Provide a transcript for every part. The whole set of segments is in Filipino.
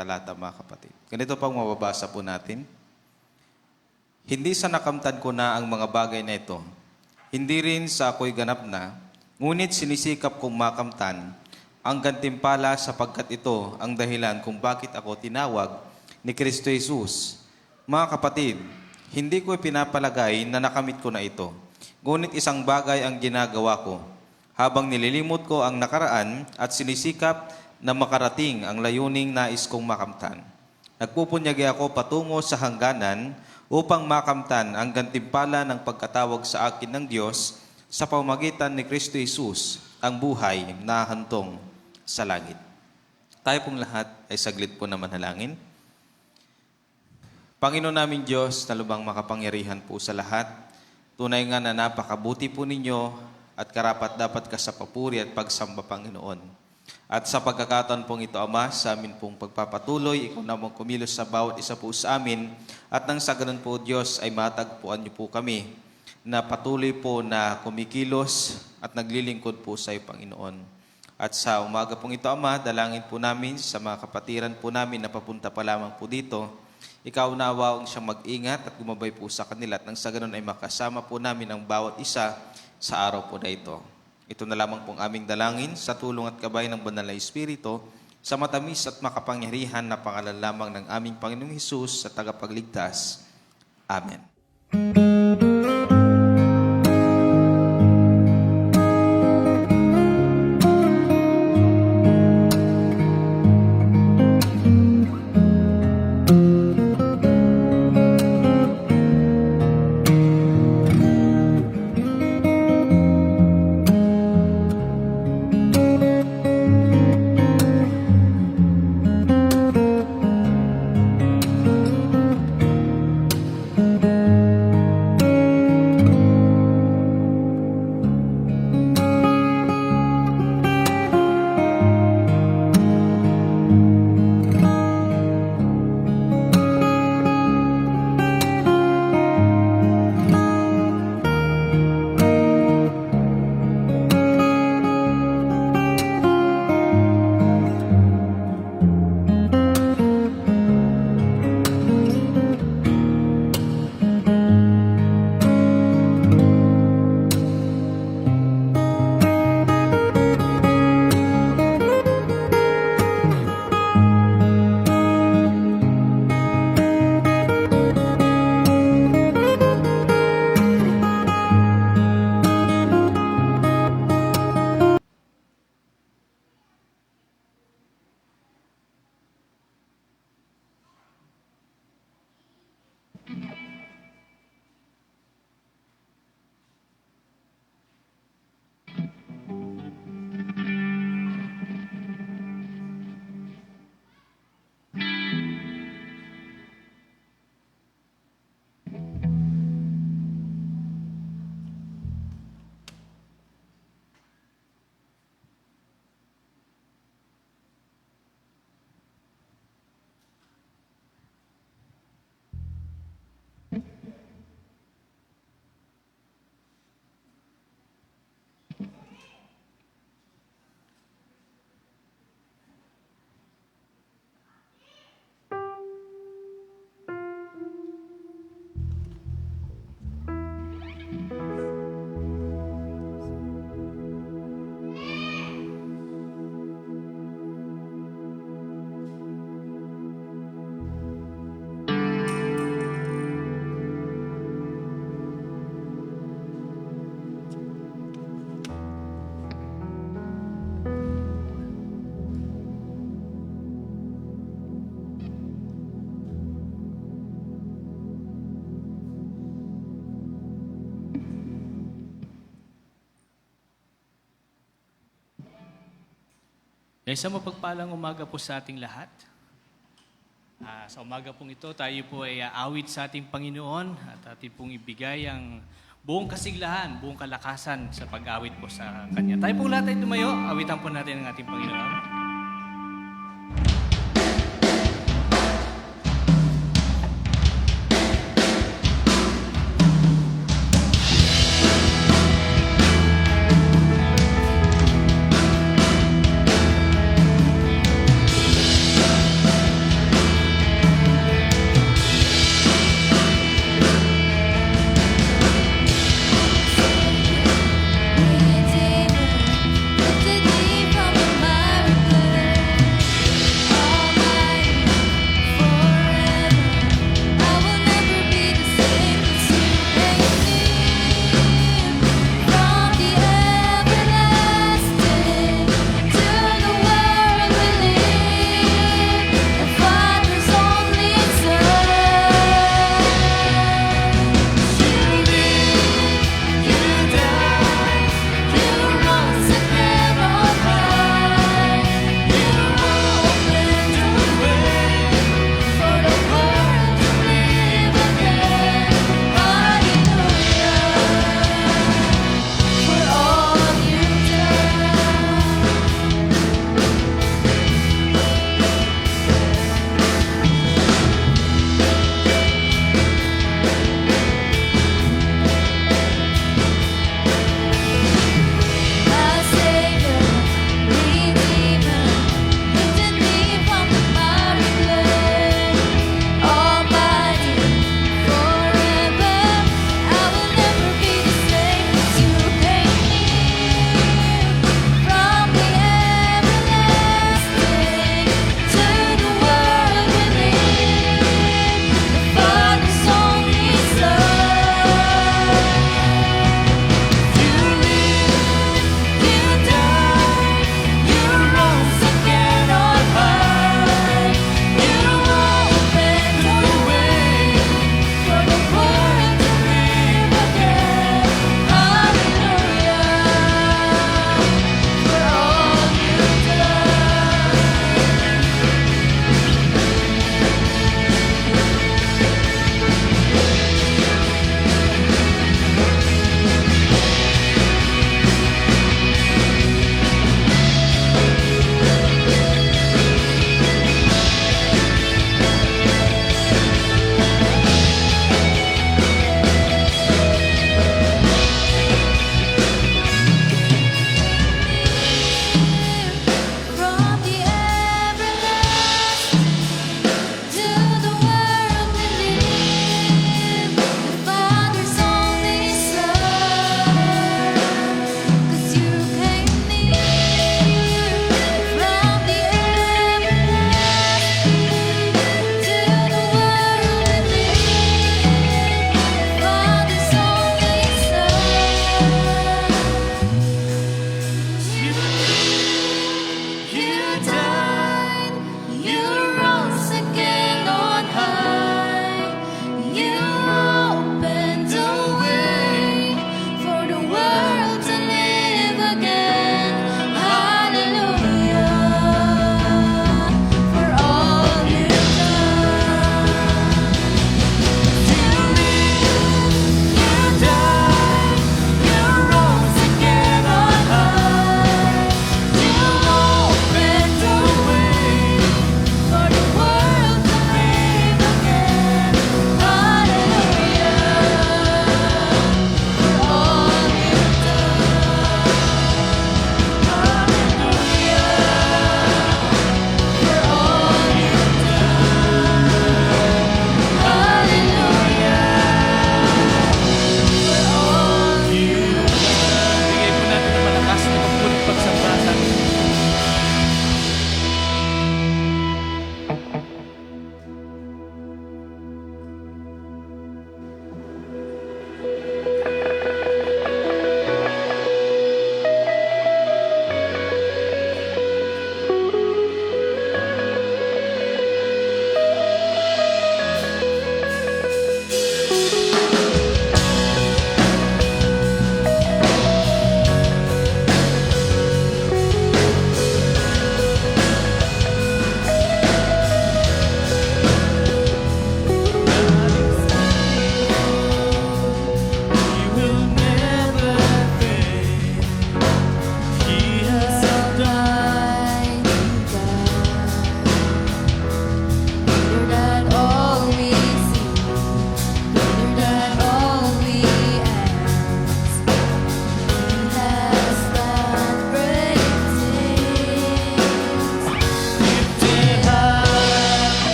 talata, mga kapatid. Ganito pang mababasa po natin. Hindi sa nakamtan ko na ang mga bagay na ito. Hindi rin sa ako'y ganap na, ngunit sinisikap kong makamtan ang gantimpala sapagkat ito ang dahilan kung bakit ako tinawag ni Kristo Jesus. Mga kapatid, hindi ko pinapalagay na nakamit ko na ito. Ngunit isang bagay ang ginagawa ko, habang nililimot ko ang nakaraan at sinisikap na makarating ang layuning nais kong makamtan. Nagpupunyagi ako patungo sa hangganan upang makamtan ang gantimpala ng pagkatawag sa akin ng Diyos sa pamamagitan ni Kristo Jesus, ang buhay na hantong sa langit. Tayo pong lahat ay saglit po na manalangin. Panginoon namin Diyos, na lubang makapangyarihan po sa lahat, tunay nga na napakabuti po ninyo at karapat dapat ka sa papuri at pagsamba, Panginoon. At sa pagkakataon pong ito, Ama, sa amin pong pagpapatuloy, ikaw namang kumilos sa bawat isa po sa amin. At nang sa ganun po, Diyos, ay matagpuan niyo po kami na patuloy po na kumikilos at naglilingkod po sa iyo, Panginoon. At sa umaga pong ito, Ama, dalangin po namin sa mga kapatiran po namin na papunta pa lamang po dito. Ikaw na awawang siyang mag-ingat at gumabay po sa kanila. At nang sa ganun ay makasama po namin ang bawat isa sa araw po na ito. Ito na lamang pong aming dalangin sa tulong at gabay ng Banal na Espiritu sa matamis at makapangyarihan na pangalan lamang ng aming Panginoong Hesus sa tagapagligtas. Amen. Isang mapagpalang umaga po sa ating lahat. Sa umaga pong ito, tayo po ay aawit sa ating Panginoon at ating pong ibigay ang buong kasiglahan, buong kalakasan sa pag-awit po sa Kanya. Tayo pong lahat ay tumayo, awitan po natin ang ating Panginoon.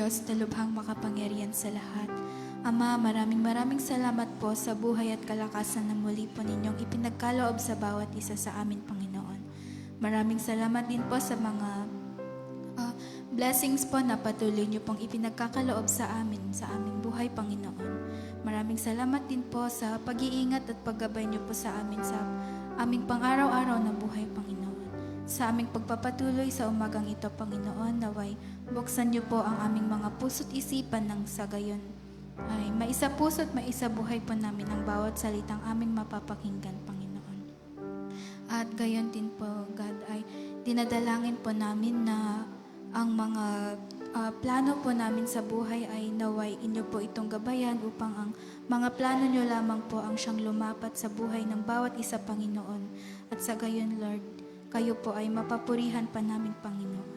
Diyos na lubhang makapangyarihan sa lahat. Ama, maraming salamat po sa buhay at kalakasan na muli po ninyong ipinagkaloob sa bawat isa sa amin, Panginoon. Maraming salamat din po sa mga blessings po na patuloy niyo pong ipinagkakaloob sa aming buhay, Panginoon. Maraming salamat din po sa pag-iingat at paggabay niyo po sa amin sa aming pang-araw-araw na buhay, Panginoon. Sa aming pagpapatuloy sa umagang ito, Panginoon, naway buksan niyo po ang aming mga puso't isipan ng sa gayon ay maisa puso't maisa buhay po namin ang bawat salitang aming mapapakinggan, Panginoon. At gayon din po, God, ay dinadalangin po namin na ang mga plano po namin sa buhay ay naway inyo po itong gabayan upang ang mga plano nyo lamang po ang siyang lumapat sa buhay ng bawat isa, Panginoon. At sa gayon, Lord, kayo po ay mapapurihan pa namin, Panginoon.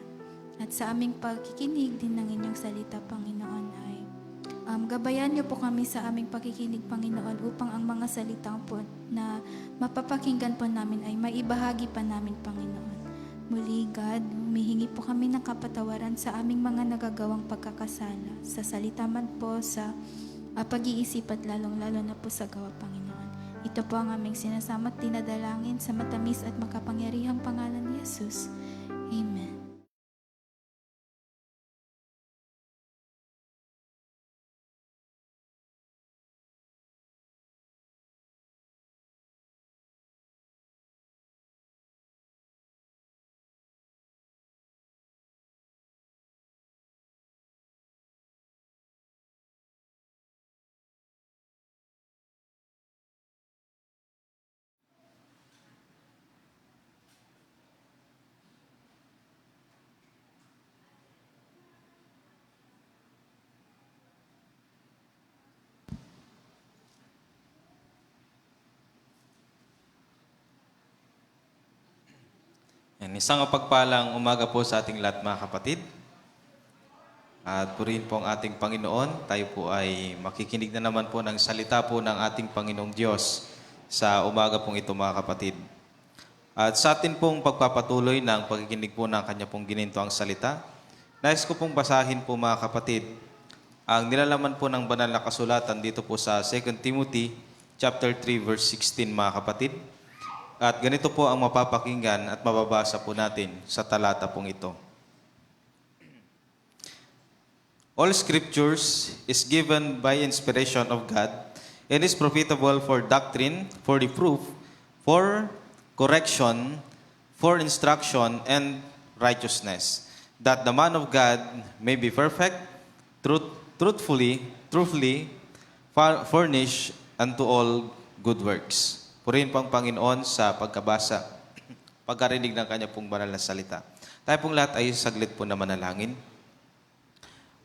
At sa aming pagkikinig din ng inyong salita, Panginoon, ay gabayan niyo po kami sa aming pakikinig, Panginoon, upang ang mga salitang po na mapapakinggan po namin ay maibahagi pa namin, Panginoon. Muli, God, humihingi po kami ng kapatawaran sa aming mga nagagawang pagkakasala, sa salita man po, sa pag-iisip at lalong-lalo na po sa gawa, Panginoon. Ito po ang aming sinasama at dinadalangin sa matamis at makapangyarihang pangalan ni Jesus. Amen. Yan, isang mapagpalang umaga po sa ating lahat, mga kapatid. At purihin po ang ating Panginoon. Tayo po ay makikinig na naman po ng salita po ng ating Panginoong Diyos sa umaga pong ito, mga kapatid. At sa atin pong pagpapatuloy ng pagkikinig po ng kanya pong ginintoang salita, nais ko pong basahin po, mga kapatid, ang nilalaman po ng banal na kasulatan dito po sa 2 Timothy chapter 3 verse 16, mga kapatid. At ganito po ang mapapakinggan at mababasa po natin sa talata pong ito. All scriptures is given by inspiration of God and is profitable for doctrine, for reproof, for correction, for instruction, and righteousness, that the man of God may be perfect, truthfully furnished unto all good works. Purihin po ang Panginoon sa pagkabasa, pagkarinig ng kanya pong banal na salita. Tayo pong lahat ay saglit po na manalangin.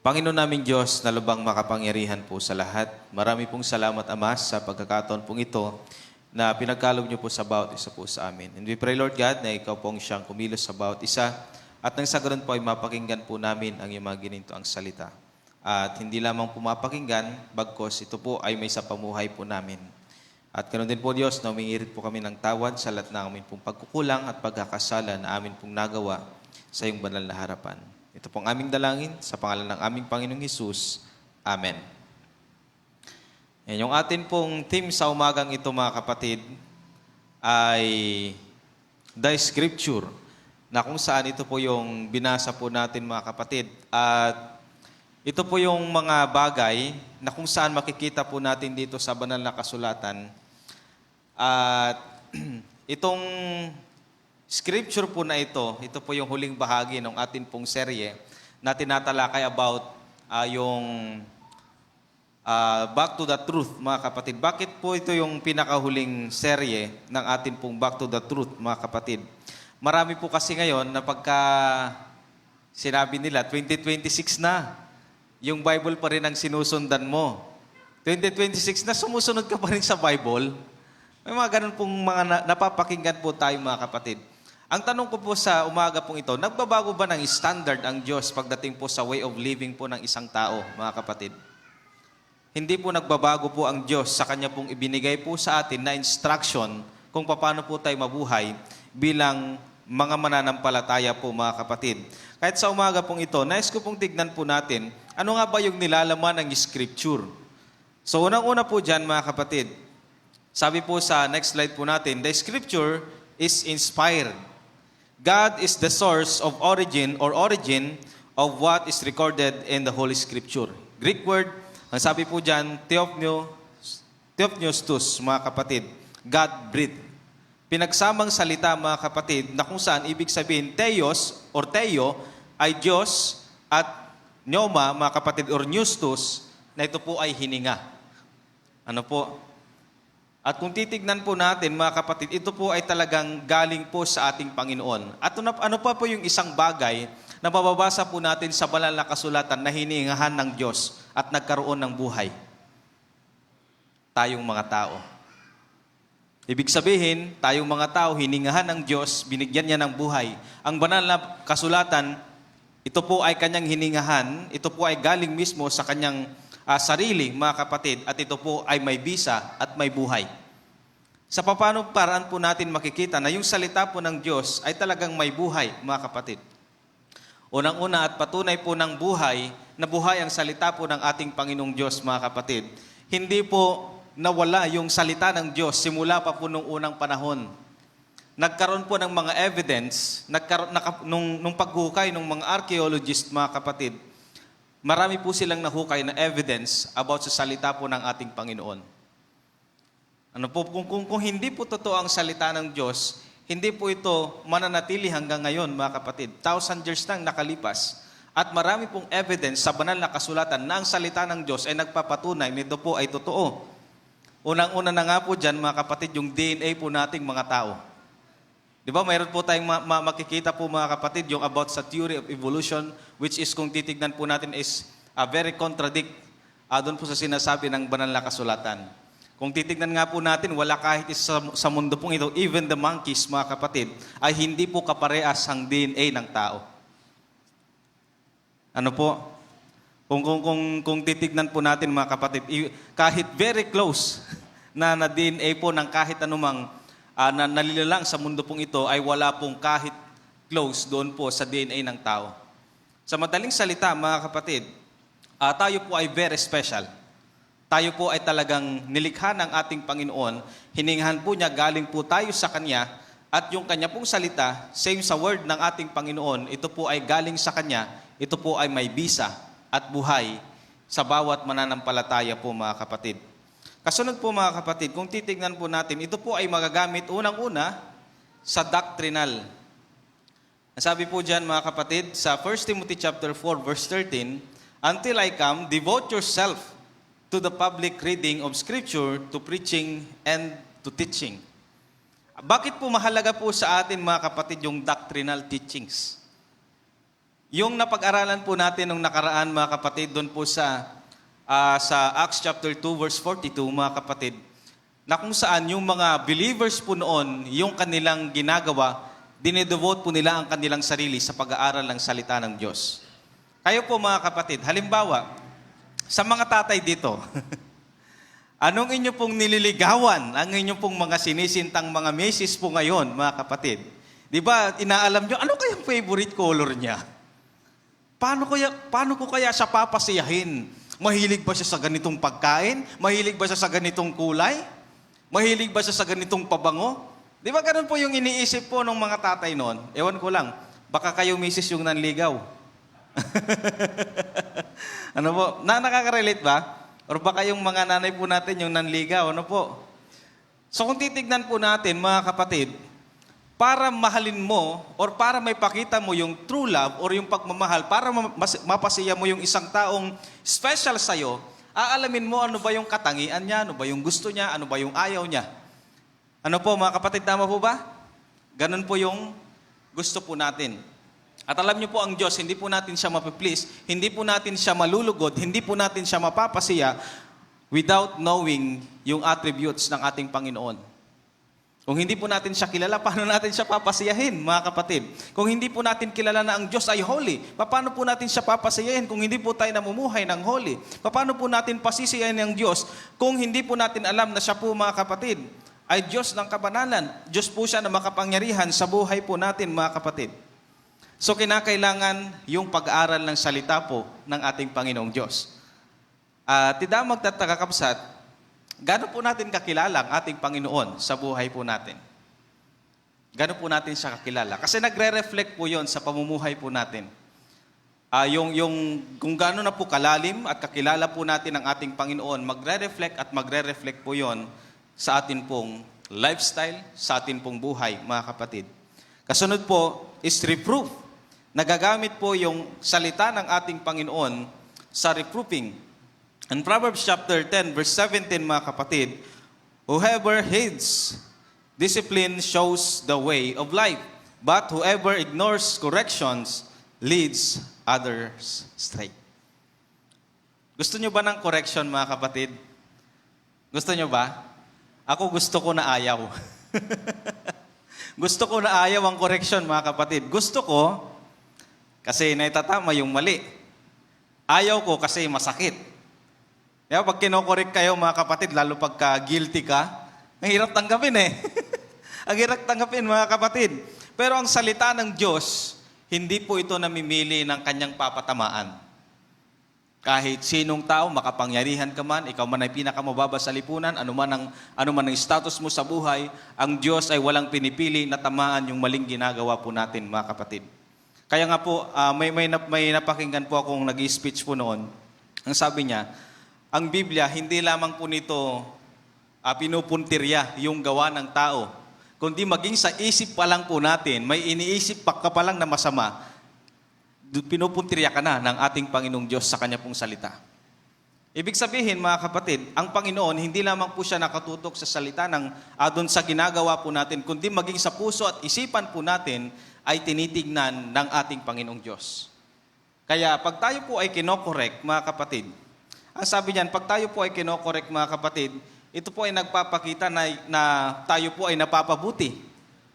Panginoon naming Diyos na lubang makapangyarihan po sa lahat, marami pong salamat, Ama, sa pagkakataon pong ito na pinagkaloob niyo po sa bawat isa po sa amin. And we pray, Lord God, na ikaw pong siyang kumilos sa bawat isa at nang sa ganun po ay mapakinggan po namin ang iyong mga ginintoang salita. At hindi lamang po mapakinggan, bagkos ito po ay may sa pamuhay po namin. At ganoon din po, Diyos, na umingirit po kami ng tawad sa lahat ng amin pong pagkukulang at pagkakasala na amin pong nagawa sa iyong banal na harapan. Ito pong aming dalangin sa pangalan ng aming Panginoong Hesus. Amen. Yan, yung atin pong theme sa umagang ito, mga kapatid, ay The Scripture, na kung saan ito po yung binasa po natin, mga kapatid. At ito po yung mga bagay na kung saan makikita po natin dito sa banal na kasulatan. At itong scripture po na ito po yung huling bahagi ng atin pong serye na tinatalakay about yung Back to the Truth, mga kapatid. Bakit po ito yung pinakahuling serye ng atin pong Back to the Truth, mga kapatid? Marami po kasi ngayon na pagka sinabi nila, 2026 na, yung Bible pa rin ang sinusundan mo. 2026 na, sumusunod ka pa rin sa Bible. May mga ganun pong mga napapakinggan po tayo, mga kapatid. Ang tanong ko po sa umaga pong ito, nagbabago ba ng standard ang Diyos pagdating po sa way of living po ng isang tao, mga kapatid? Hindi po nagbabago po ang Diyos sa Kanya pong ibinigay po sa atin na instruction kung paano po tayo mabuhay bilang mga mananampalataya po, mga kapatid. Kahit sa umaga pong ito, nais ko pong tignan po natin, ano nga ba yung nilalaman ng Scripture? So unang-una po dyan mga kapatid, sabi po sa next slide po natin, the Scripture is inspired. God is the source of origin of what is recorded in the Holy Scripture. Greek word, ang sabi po dyan, theopneustos, mga kapatid, God-breathed. Pinagsamang salita, mga kapatid, na kung saan ibig sabihin, theos or theo ay Diyos at pneuma, mga kapatid, or neustos, na ito po ay hininga. Ano po? At kung titignan po natin, mga kapatid, ito po ay talagang galing po sa ating Panginoon. At ano pa po yung isang bagay na mababasa po natin sa banal na kasulatan na hiningahan ng Diyos at nagkaroon ng buhay? Tayong mga tao. Ibig sabihin, tayong mga tao, hiningahan ng Diyos, binigyan niya ng buhay. Ang banal na kasulatan, ito po ay kanyang hiningahan, ito po ay galing mismo sa kanyang sarili, mga kapatid, at ito po ay may bisa at may buhay. Sa paano paraan po natin makikita na yung salita po ng Diyos ay talagang may buhay, mga kapatid. Unang-una at patunay po ng buhay, na buhay ang salita po ng ating Panginoong Diyos, mga kapatid. Hindi po nawala yung salita ng Diyos simula pa po nung unang panahon. Nagkaroon po ng mga evidence, nung paghukay ng mga archaeologist, mga kapatid, marami po silang nahukay na evidence about sa salita po ng ating Panginoon. Ano po, kung hindi po totoo ang salita ng Diyos, hindi po ito mananatili hanggang ngayon, mga kapatid. 1,000 years nang nakalipas. At marami pong evidence sa banal na kasulatan na ang salita ng Diyos ay nagpapatunay na ito po ay totoo. Unang-una na nga po dyan, mga kapatid, yung DNA po nating mga tao. Di ba, mayroon po tayong makikita po, mga kapatid, yung about sa theory of evolution, which is, kung titignan po natin, is very contradict doon po sa sinasabi ng banal na kasulatan. Kung titignan nga po natin, wala kahit isa sa mundo pong ito, even the monkeys, mga kapatid, ay hindi po kaparehas ang DNA ng tao. Ano po? Kung titignan po natin, mga kapatid, kahit very close na DNA po ng kahit anumang na nalilalang sa mundo pong ito ay wala pong kahit close doon po sa DNA ng tao. Sa madaling salita, mga kapatid, tayo po ay very special. Tayo po ay talagang nilikha ng ating Panginoon. Hiningahan po niya, galing po tayo sa Kanya, at yung Kanya pong salita, same sa word ng ating Panginoon, ito po ay galing sa Kanya, ito po ay may bisa at buhay sa bawat mananampalataya po, mga kapatid. Kasunod po, mga kapatid, kung titignan po natin, ito po ay magagamit unang-una sa doctrinal. Sabi po dyan, mga kapatid, sa 1 Timothy chapter 4, verse 13, until I come, devote yourself to the public reading of Scripture, to preaching and to teaching. Bakit po mahalaga po sa atin, mga kapatid, yung doctrinal teachings? Yung napag-aralan po natin nung nakaraan, mga kapatid, doon po sa Acts chapter 2, verse 42, mga kapatid, na kung saan yung mga believers po noon, yung kanilang ginagawa, dinedevote po nila ang kanilang sarili sa pag-aaral ng salita ng Diyos. Kayo po, mga kapatid, halimbawa, sa mga tatay dito, anong inyo pong nililigawan, ang inyo pong mga sinisintang mga misis po ngayon, mga kapatid? Di ba, inaalam nyo, ano kayang favorite color niya? Paano ko kaya siya papasiyahin? Mahilig ba siya sa ganitong pagkain? Mahilig ba siya sa ganitong kulay? Mahilig ba siya sa ganitong pabango? Di ba ganun po yung iniisip po ng mga tatay noon? Ewan ko lang, baka kayo misis yung nanligaw. Ano po? Nakaka-relate ba? Or baka yung mga nanay po natin yung nanligaw, ano po? So kung titignan po natin, mga kapatid, para mahalin mo or para may pakita mo yung true love or yung pagmamahal, para mapasiya mo yung isang taong special sa'yo, aalamin mo ano ba yung katangian niya, ano ba yung gusto niya, ano ba yung ayaw niya. Ano po, mga kapatid, tama po ba? Ganun po yung gusto po natin. At alam niyo po, ang Diyos, hindi po natin siya mapiplease, hindi po natin siya malulugod, hindi po natin siya mapapasiya without knowing yung attributes ng ating Panginoon. Kung hindi po natin siya kilala, paano natin siya papasiyahin, mga kapatid? Kung hindi po natin kilala na ang Diyos ay holy, paano po natin siya papasiyahin kung hindi po tayo namumuhay ng holy? Paano po natin pasisiyahin ng Diyos kung hindi po natin alam na siya po, mga kapatid, ay Diyos ng kabanalan? Diyos po siya na makapangyarihan sa buhay po natin, mga kapatid. So kinakailangan yung pag-aaral ng salita po ng ating Panginoong Diyos. Tida magtataka kapsat, gano'n po natin kakilala ang ating Panginoon sa buhay po natin? Gano'n po natin siya kakilala? Kasi nagre-reflect po yon sa pamumuhay po natin. Kung gano'n na po kalalim at kakilala po natin ang ating Panginoon, magre-reflect po yon sa atin pong lifestyle, sa atin pong buhay, mga kapatid. Kasunod po is reproof. Nagagamit po yung salita ng ating Panginoon sa reproofing. In Proverbs chapter 10, verse 17, mga kapatid, whoever heeds discipline shows the way of life, but whoever ignores corrections leads others astray. Gusto nyo ba ng correction, mga kapatid? Gusto nyo ba? Ako gusto ko na ayaw. Gusto ko na ayaw ang correction, mga kapatid. Gusto ko kasi naitatama yung mali. Ayaw ko kasi masakit. Diba? Pag kinokorek kayo, mga kapatid, lalo pagka guilty ka, ang hirap tanggapin eh. Ang hirap tanggapin, mga kapatid. Pero ang salita ng Diyos, hindi po ito namimili ng kanyang papatamaan. Kahit sinong tao, makapangyarihan ka man, ikaw man ay pinakamababa sa lipunan, ano man ang status mo sa buhay, ang Diyos ay walang pinipili na tamaan yung maling ginagawa po natin, mga kapatid. Kaya nga po, may napakinggan po akong nag-speech po noon. Ang sabi niya, ang Biblia, hindi lamang po nito pinupuntirya yung gawa ng tao, kundi maging sa isip pa lang po natin, may iniisip ka pa lang na masama, pinupuntirya ka na ng ating Panginoong Diyos sa Kanya pong salita. Ibig sabihin, mga kapatid, ang Panginoon, hindi lamang po siya nakatutok sa salita doon sa ginagawa po natin, kundi maging sa puso at isipan po natin ay tinitignan ng ating Panginoong Diyos. Kaya pag tayo po ay kinokorek, mga kapatid, ang sabi niyan, pag tayo po ay kinokorek, mga kapatid, ito po ay nagpapakita na tayo po ay napapabuti.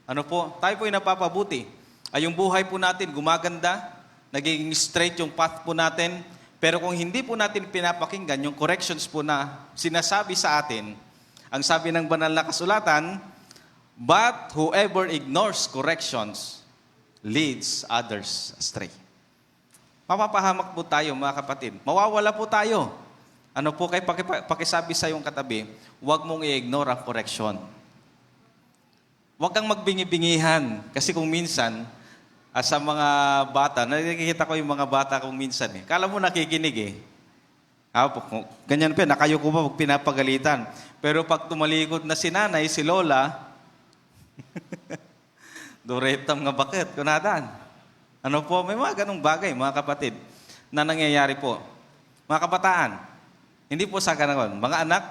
Ano po? Tayo po ay napapabuti. Yung buhay po natin gumaganda, naging straight yung path po natin, pero kung hindi po natin pinapakinggan yung corrections po na sinasabi sa atin, ang sabi ng banal na kasulatan, but whoever ignores corrections leads others astray. Mapapahamak po tayo, mga kapatid. Mawawala po tayo. Ano po, pakisabi sa iyong katabi, huwag mong i-ignore ang correction. Huwag kang magbingi-bingihan. Kasi kung minsan, sa mga bata, nakikita ko yung mga bata kung minsan kala mo nakikinig ganyan pa, nakayuko pa pag pinapagalitan. Pero pag tumalikod na si nanay, si lola, duretam nga bakit, kunadan. Ano po, may mga ganong bagay, mga kapatid, na nangyayari po. Mga kabataan, hindi po sa ganoon. Mga anak,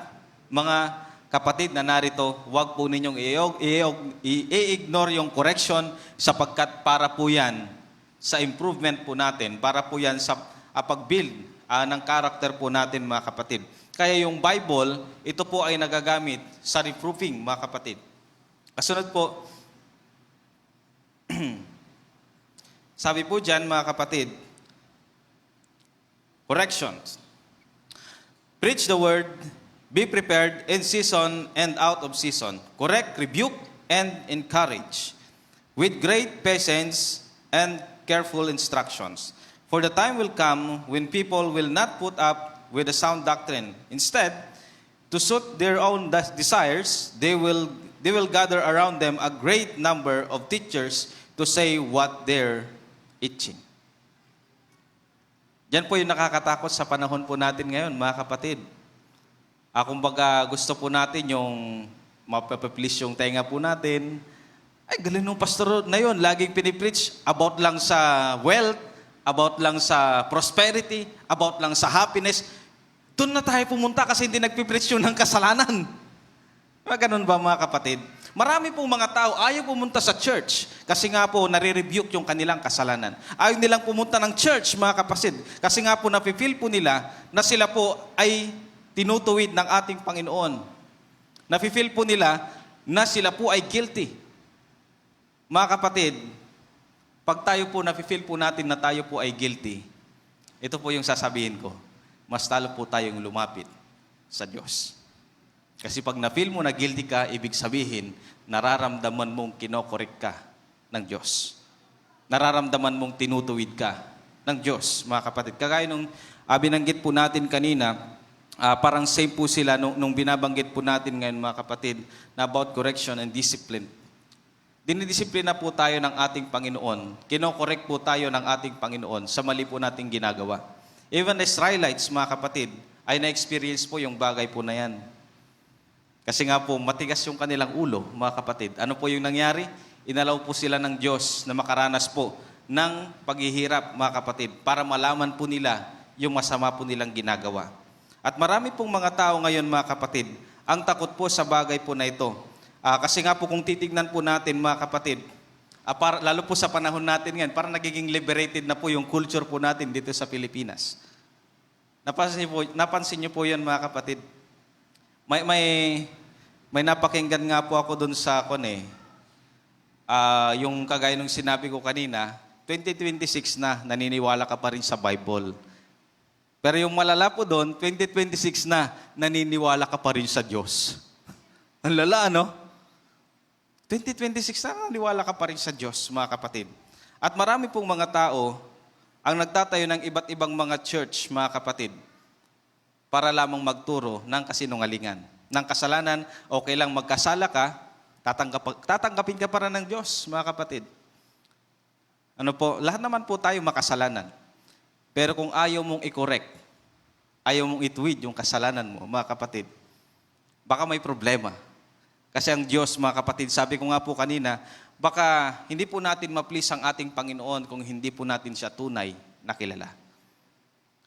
mga kapatid na narito, huwag po ninyong i-ignore yung correction sapagkat para po yan sa improvement po natin, para po yan sa pag-build ng character po natin, mga kapatid. Kaya yung Bible, ito po ay nagagamit sa reproofing, mga kapatid. Kasunod po, sabi po dyan, mga kapatid, corrections. Preach the word, be prepared in season and out of season. Correct, rebuke, and encourage with great patience and careful instructions. For the time will come when people will not put up with the sound doctrine. Instead, to suit their own desires, they will gather around them a great number of teachers to say what they're itching. Yan po yung nakakatakot sa panahon po natin ngayon, mga kapatid. Kumbaga gusto po natin yung mapapaplease yung tenga po natin. Ay, galing nung pastor na yun. Laging pinipreach about lang sa wealth, about lang sa prosperity, about lang sa happiness. Doon na tayo pumunta kasi hindi nagpipreach yun ng kasalanan. Ganun ba, mga kapatid? Marami pong mga tao ayaw pumunta sa church kasi nga po nare-rebuke yung kanilang kasalanan. Ayaw nilang pumunta ng church, mga kapatid, kasi nga po napipil po nila na sila po ay tinutuwid ng ating Panginoon. Napipil po nila na sila po ay guilty. Mga kapatid, pag tayo po napipil po natin na tayo po ay guilty, ito po yung sasabihin ko, mas talo po tayong lumapit sa Diyos. Kasi pag na-feel mo na guilty ka, ibig sabihin, nararamdaman mong kinokorek ka ng Diyos. nararamdaman mong tinutuwid ka ng Diyos, mga kapatid. Kagaya nung binanggit po natin kanina, parang same po sila nung binabanggit po natin ngayon, mga kapatid, na about correction and discipline. Dinidisiplina po tayo ng ating Panginoon. Kino-correct po tayo ng ating Panginoon sa mali po nating ginagawa. Even the Israelites, mga kapatid, ay na-experience po yung bagay po na yan. Kasi nga po, matigas yung kanilang ulo, mga kapatid. Ano po yung nangyari? Inalaw po sila ng Diyos na makaranas po ng paghihirap, mga kapatid, para malaman po nila yung masama po nilang ginagawa. At marami pong mga tao ngayon, mga kapatid, ang takot po sa bagay po na ito. Kasi nga po kung titignan po natin, mga kapatid, lalo po sa panahon natin ngayon, parang nagiging liberated na po yung culture po natin dito sa Pilipinas. Napansin niyo po yan, mga kapatid. May napakinggan nga po ako doon sa yung kagaya nung sinabi ko kanina, 2026 na, naniniwala ka pa rin sa Bible. Pero yung malala po doon, 2026 na, naniniwala ka pa rin sa Diyos. Ang lala, ano? 2026 na, naniniwala ka pa rin sa Diyos, mga kapatid. At marami pong mga tao ang nagtatayo ng iba't ibang mga church, mga kapatid, para lamang magturo ng kasinungalingan. Ng kasalanan, okay lang magkasala ka, tatanggapin ka para ng Diyos, mga kapatid. Lahat naman po tayo makasalanan. Pero kung ayaw mong i-correct, ayaw mong ituwid yung kasalanan mo, mga kapatid, baka may problema. Kasi ang Diyos, mga kapatid, sabi ko nga po kanina, baka hindi po natin ma-please ang ating Panginoon kung hindi po natin siya tunay na kilala.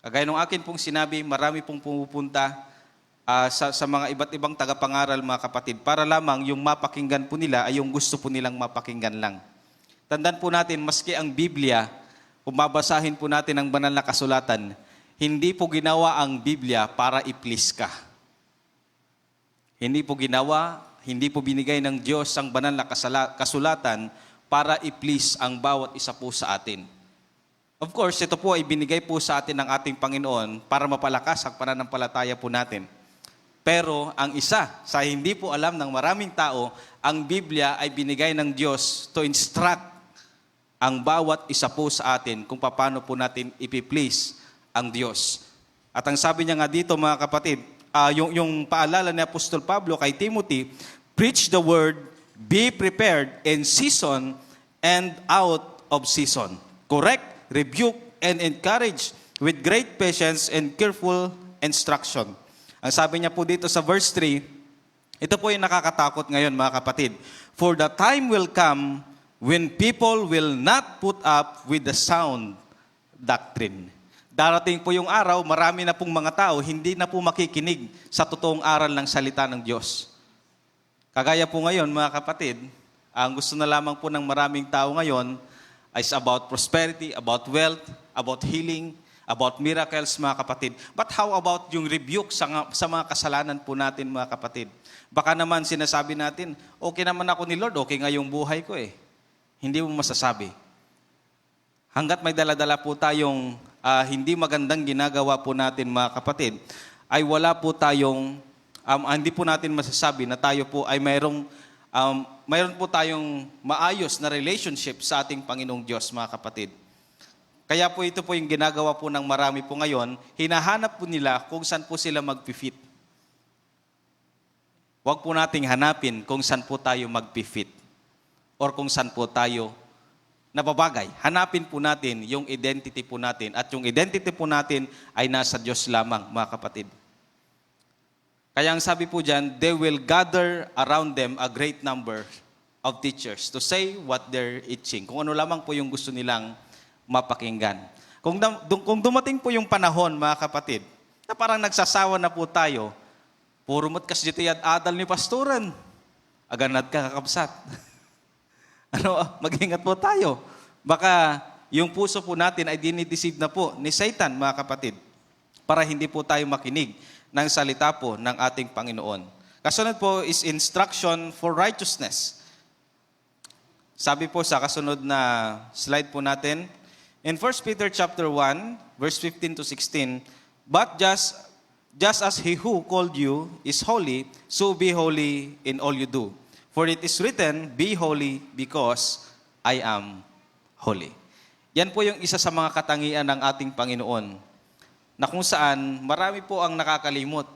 Kagaya nung akin pong sinabi, marami pong pumupunta sa mga iba't ibang tagapangaral, mga kapatid, para lamang yung mapakinggan po nila ay yung gusto po nilang mapakinggan lang. Tandaan po natin, maski ang Biblia, kung babasahin po natin ang banal na kasulatan, hindi po ginawa ang Biblia para i-please ka. Hindi po binigay ng Diyos ang banal na kasulatan para i-please ang bawat isa po sa atin. Of course, ito po ay binigay po sa atin ng ating Panginoon para mapalakas ang pananampalataya po natin. Pero ang isa, sa hindi po alam ng maraming tao, ang Biblia ay binigay ng Diyos to instruct ang bawat isa po sa atin kung paano po natin ipiplease ang Diyos. At ang sabi niya nga dito, mga kapatid, yung paalala ni Apostol Pablo kay Timothy, preach the word, be prepared in season and out of season. Correct, rebuke, and encourage with great patience and careful instruction. Ang sabi niya po dito sa verse 3, ito po yung nakakatakot ngayon, mga kapatid. For the time will come when people will not put up with the sound doctrine. Darating po yung araw, marami na pong mga tao hindi na po makikinig sa totoong aral ng salita ng Diyos. Kagaya po ngayon, mga kapatid, ang gusto na lamang po ng maraming tao ngayon is about prosperity, about wealth, about healing, about miracles, mga kapatid. But how about yung rebuke sa mga kasalanan po natin, mga kapatid? Baka naman sinasabi natin, okay naman ako ni Lord, okay nga yung buhay ko eh. Hindi mo masasabi. Hanggat may dala-dala po tayong hindi magandang ginagawa po natin, mga kapatid, ay wala po tayong, hindi po natin masasabi na tayo po ay mayroon po tayong maayos na relationship sa ating Panginoong Diyos, mga kapatid. Kaya po ito po yung ginagawa po ng marami po ngayon, hinahanap po nila kung saan po sila mag-fit. Huwag po nating hanapin kung saan po tayo mag-fit or kung saan po tayo nababagay. Hanapin po natin yung identity po natin at yung identity po natin ay nasa Diyos lamang, mga kapatid. Kaya ang sabi po dyan, they will gather around them a great number of teachers to say what they're teaching. Kung ano lamang po yung gusto nilang mapakinggan. Kung dumating po yung panahon, mga kapatid, na parang nagsasawa na po tayo, puro mo't kasjitiyad adal ni pastoran, aganad ka kakabsat. Mag-ingat po tayo. Baka yung puso po natin ay dinideceive na po ni Satan, mga kapatid, para hindi po tayo makinig ng salita po ng ating Panginoon. Kasunod po is instruction for righteousness. Sabi po sa kasunod na slide po natin, in 1 Peter chapter 1, verse 15 to 16, but just as he who called you is holy, so be holy in all you do. For it is written, be holy because I am holy. Yan po yung isa sa mga katangian ng ating Panginoon, na kung saan marami po ang nakakalimot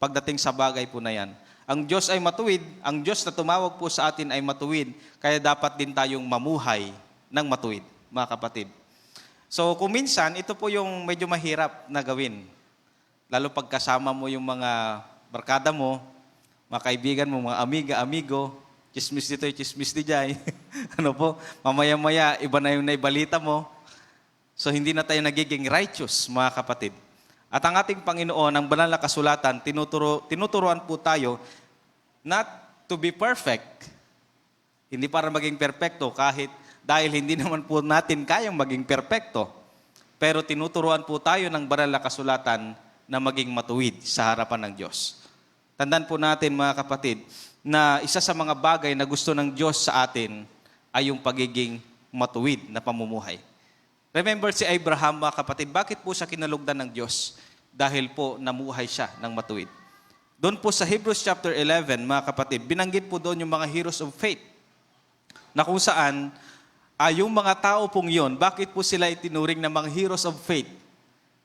pagdating sa bagay po na yan. Ang Diyos ay matuwid, ang Diyos na tumawag po sa atin ay matuwid, kaya dapat din tayong mamuhay ng matuwid, mga kapatid. So kung minsan, ito po yung medyo mahirap na gawin. Lalo pag kasama mo yung mga barkada mo, mga kaibigan mo, mga amiga, amigo, chismis dito, chismis di dyan. Ano po, mamaya-maya, iba na yung naibalita mo. So hindi na tayo nagiging righteous, mga kapatid. At ang ating Panginoon, ang banal na kasulatan, tinuturuan po tayo not to be perfect. Hindi para maging perpekto, kahit dahil hindi naman po natin kayang maging perpekto. Pero tinuturuan po tayo ng banal na kasulatan na maging matuwid sa harapan ng Diyos. Tandaan po natin, mga kapatid, na isa sa mga bagay na gusto ng Diyos sa atin ay yung pagiging matuwid na pamumuhay. Remember si Abraham, mga kapatid, bakit po siya kinalugdan ng Diyos? Dahil po namuhay siya ng matuwid. Doon po sa Hebrews chapter 11, mga kapatid, binanggit po doon yung mga heroes of faith. Na kung saan, yung mga tao pong yun, bakit po sila itinuring na mga heroes of faith?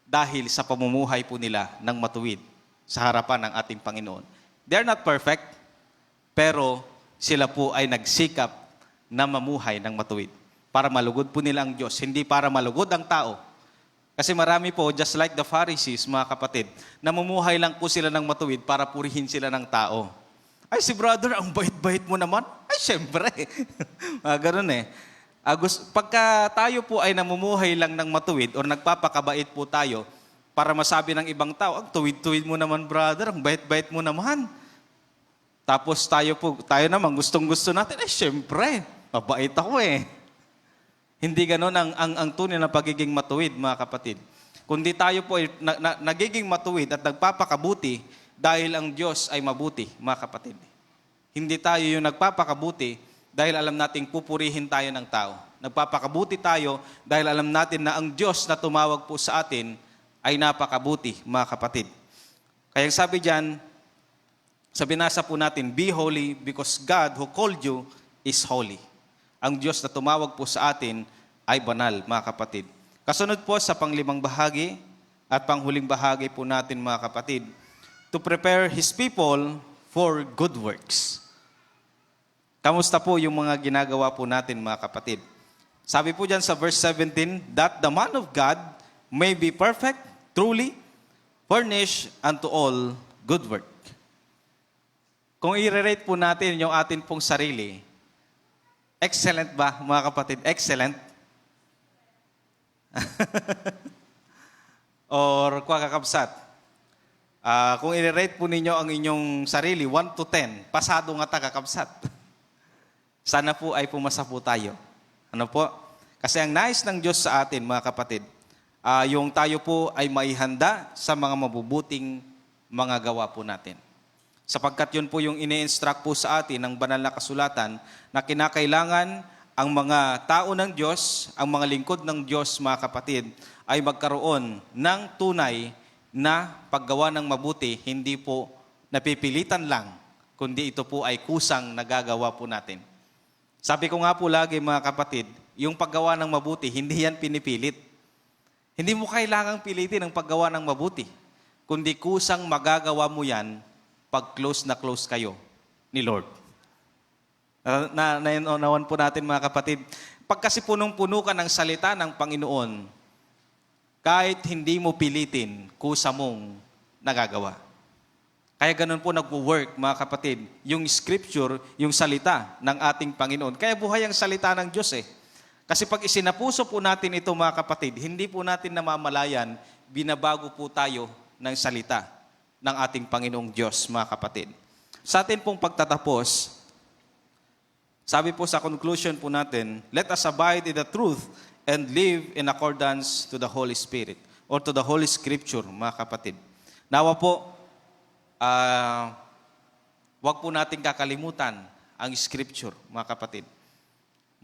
Dahil sa pamumuhay po nila ng matuwid sa harapan ng ating Panginoon. They're not perfect, pero sila po ay nagsikap na mamuhay ng matuwid. Para malugod po nila ang Diyos, hindi para malugod ang tao. Kasi marami po, just like the Pharisees, mga kapatid, namumuhay lang po sila ng matuwid para purihin sila ng tao. Ay, si brother, ang bait-bait mo naman. Ay, syempre. Ganun eh. Pagka tayo po ay namumuhay lang ng matuwid o nagpapakabait po tayo para masabi ng ibang tao, ang tuwid-tuwid mo naman, brother, ang bait-bait mo naman. Tapos tayo naman, gustong-gusto natin, ay, syempre, mabait ako eh. Hindi ganoon ang tunay na pagiging matuwid, mga kapatid. Kundi tayo po ay nagiging matuwid at nagpapakabuti dahil ang Diyos ay mabuti, mga kapatid. Hindi tayo yung nagpapakabuti dahil alam nating pupurihin tayo ng tao. Nagpapakabuti tayo dahil alam natin na ang Diyos na tumawag po sa atin ay napakabuti, mga kapatid. Kaya sabi diyan, sa binasa po natin, be holy because God who called you is holy. Ang Diyos na tumawag po sa atin ay banal, mga kapatid. Kasunod po sa panglimang bahagi at panghuling bahagi po natin, mga kapatid, to prepare His people for good works. Kamusta po yung mga ginagawa po natin, mga kapatid? Sabi po dyan sa verse 17, that the man of God may be perfect, truly, furnished unto all good work. Kung i-rate po natin yung atin pong sarili, excellent ba, mga kapatid? Excellent? Or kakapsat? Kung i-rate po ninyo ang inyong sarili, 1 to 10, pasado nga kakapsat. Sana po ay pumasa po tayo. Ano po? Kasi ang nais ng Diyos sa atin, mga kapatid, yung tayo po ay maihanda sa mga mabubuting mga gawa po natin. Sapagkat yun po yung ini-instruct po sa atin ng banal na kasulatan na kinakailangan ang mga tao ng Diyos, ang mga lingkod ng Diyos, mga kapatid, ay magkaroon ng tunay na paggawa ng mabuti, hindi po napipilitan lang, kundi ito po ay kusang nagagawa po natin. Sabi ko nga po lagi, mga kapatid, yung paggawa ng mabuti, hindi yan pinipilit. Hindi mo kailangang pilitin ang paggawa ng mabuti, kundi kusang magagawa mo yan pag close na close kayo ni Lord. Nainawan po natin, mga kapatid, pag kasi punong-puno ka ng salita ng Panginoon, kahit hindi mo pilitin, kusa mong nagagawa. Kaya ganun po nagwo-work, mga kapatid, yung scripture, yung salita ng ating Panginoon. Kaya buhay ang salita ng Diyos eh. Kasi pag isinapuso po natin ito, mga kapatid, hindi po natin namamalayan, binabago po tayo ng salita ng ating Panginoong Diyos, mga kapatid. Sa atin pong pagtatapos, sabi po sa conclusion po natin, let us abide in the truth and live in accordance to the Holy Spirit or to the Holy Scripture, mga kapatid. Nawa po, wag po natin kakalimutan ang Scripture, mga kapatid.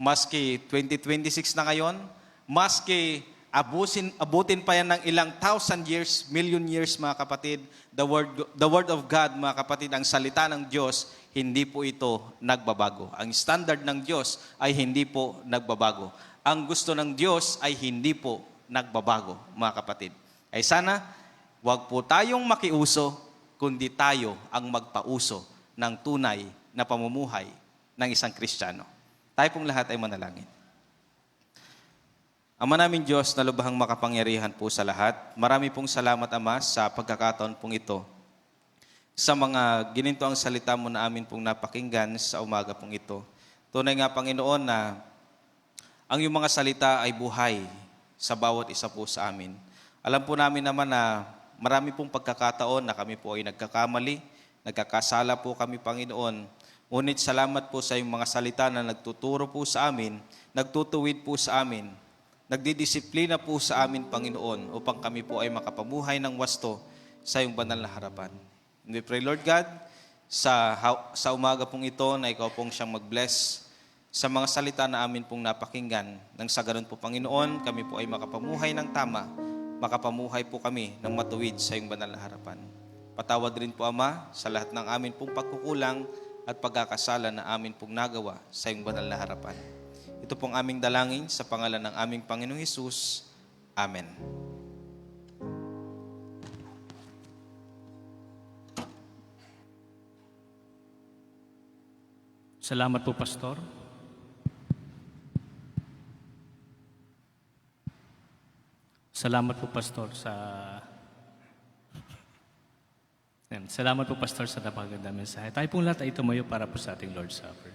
Maski 2026 na ngayon, maski abutin pa yan ng ilang 1,000 years, million years, mga kapatid, the word of God, mga kapatid, ang salita ng Diyos, hindi po ito nagbabago. Ang standard ng Diyos ay hindi po nagbabago. Ang gusto ng Diyos ay hindi po nagbabago, mga kapatid. Ay sana, wag po tayong makiuso, kundi tayo ang magpauso ng tunay na pamumuhay ng isang Kristiyano. Tayo pong lahat ay manalangin. Ama namin Diyos na lubhang makapangyarihan po sa lahat, marami pong salamat, Ama, sa pagkakataon pong ito. Sa mga gininto ang salita mo na amin pong napakinggan sa umaga pong ito. Tunay nga, Panginoon, na ang iyong mga salita ay buhay sa bawat isa po sa amin. Alam po namin naman na marami pong pagkakataon na kami po ay nagkakamali, nagkakasala po kami, Panginoon. Ngunit salamat po sa iyong mga salita na nagtuturo po sa amin, nagtutuwid po sa amin, nagdidisiplina po sa amin, Panginoon, upang kami po ay makapamuhay ng wasto sa iyong banal na harapan. And we pray, Lord God, sa umaga pong ito na ikaw pong siyang mag-bless sa mga salita na amin pong napakinggan. Nang sa ganun po, Panginoon, kami po ay makapamuhay ng tama, makapamuhay po kami ng matuwid sa iyong banal na harapan. Patawad rin po, Ama, sa lahat ng amin pong pagkukulang at pagkakasala na amin pong nagawa sa iyong banal na harapan. Ito pong aming dalangin sa pangalan ng aming Panginoong Hesus. Amen. Salamat po, Pastor. Salamat po, Pastor, Salamat po, Pastor, sa napakaganda mensahe. Tayo pong lahat ay tumayo para po sa ating Lord's Supper.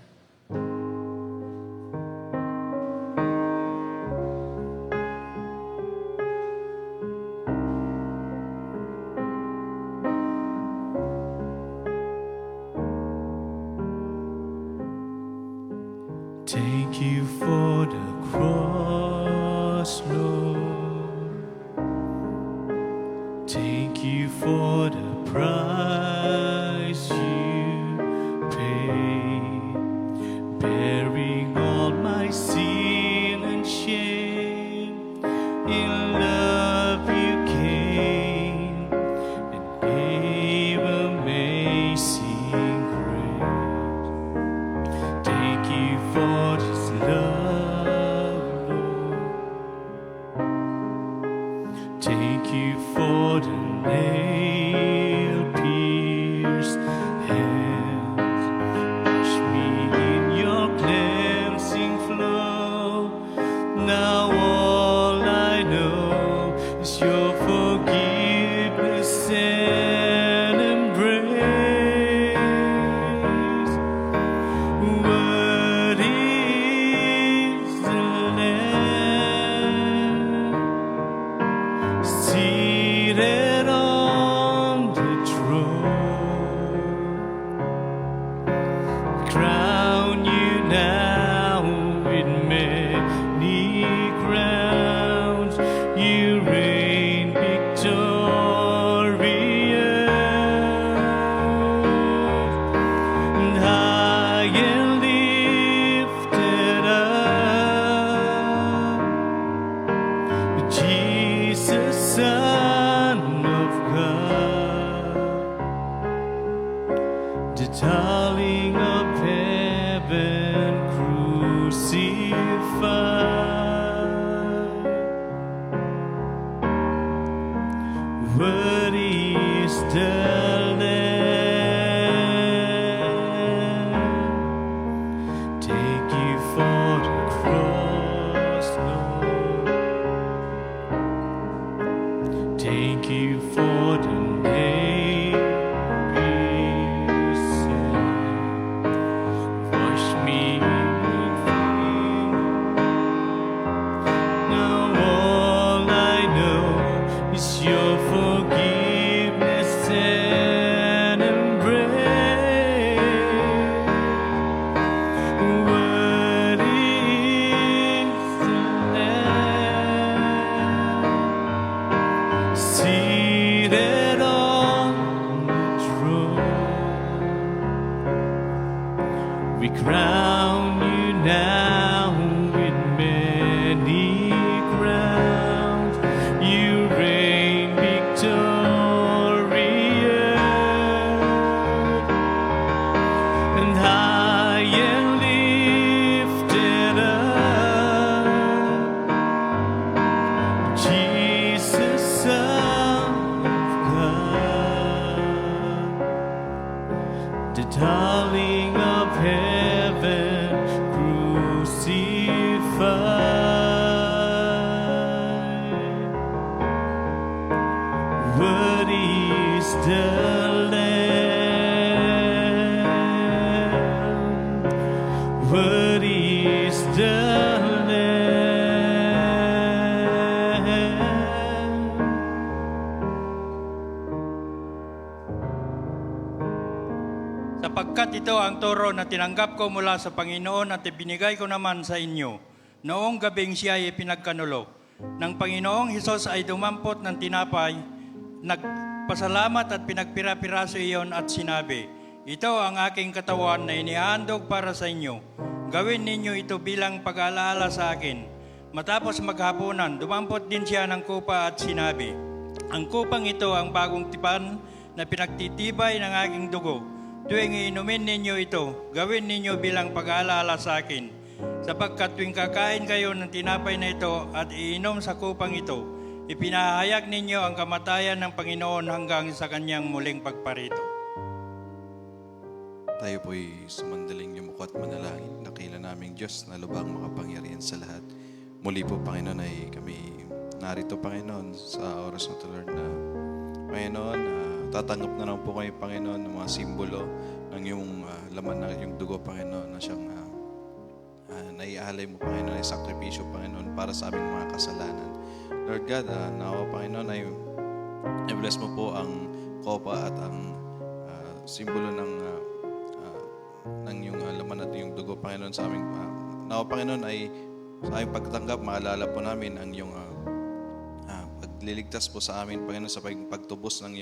Thank you for the cross, Lord. Thank you for the price you paid, bearing all my sin and shame. In love you came and gave amazing grace. Thank you for this love, Lord. Thank you for the nail-pierced hands. Wash me in your cleansing flow. Now all I know is your forgiveness and embrace. What is the Lamb seated on the throne? Crown you now with many crowns. You reign the Lamb? Worthy is the Lamb. Sapagkat ito ang turo na tinanggap ko mula sa Panginoon at ibinigay ko naman sa inyo. Noong gabing siya ay pinagkanulo. Nang Panginoong Hesus ay dumampot ng tinapay, nagpasalamat at pinagpira-piraso iyon at sinabi, ito ang aking katawan na inihandog para sa inyo. Gawin ninyo ito bilang pag-aalaala sa akin. Matapos maghapunan, dumampot din siya ng kupa at sinabi, ang kupang ito ang bagong tipan na pinagtitibay ng aking dugo. Tuwing iinumin ninyo ito, gawin ninyo bilang pag-aalaala sa akin. Sapagkat tuwing kakain kayo ng tinapay na ito at iinom sa kupang ito, ipinahayag ninyo ang kamatayan ng Panginoon hanggang sa kanyang muling pagparito. Tayo po'y sumandaling yumuko at manalangin. Dakila naming Diyos na lubhang makapangyarihan sa lahat. Muli po, Panginoon, ay kami narito, Panginoon, sa oras na ito, Lord, na Panginoon, tatanggap na lang po kayo, Panginoon, ng mga simbolo ng iyong laman ng iyong dugo, Panginoon, na siyang naiaalay mo, Panginoon, ay sakripisyo, Panginoon, para sa aming mga kasalanan. Lord God, nawa, Panginoon, ay bless mo po ang kopa at ang simbolo ng iyong laman at iyong dugo, Panginoon, sa aming nawa, Panginoon, ay sa aming pagtanggap, maalala po namin ang iyong pagliligtas po sa amin, Panginoon, sa pagtubos ng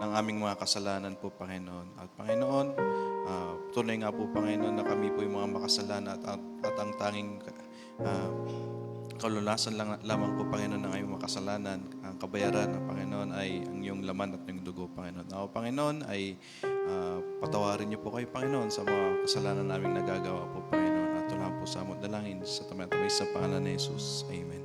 aming mga kasalanan po, Panginoon. At Panginoon, tunay nga po, Panginoon, na kami po yung mga makasalanan at ang tanging kalulasan lamang po, Panginoon, ng aming makasalanan. Ang kabayaran ng Panginoon ay ang iyong laman at iyong dugo, Panginoon. Ako, Panginoon, ay patawarin niyo po kayo, Panginoon, sa mga kasalanan naming nagagawa po, Panginoon. At tulang po sa amot dalangin sa tamataway sa pangalan ni Jesus. Amen.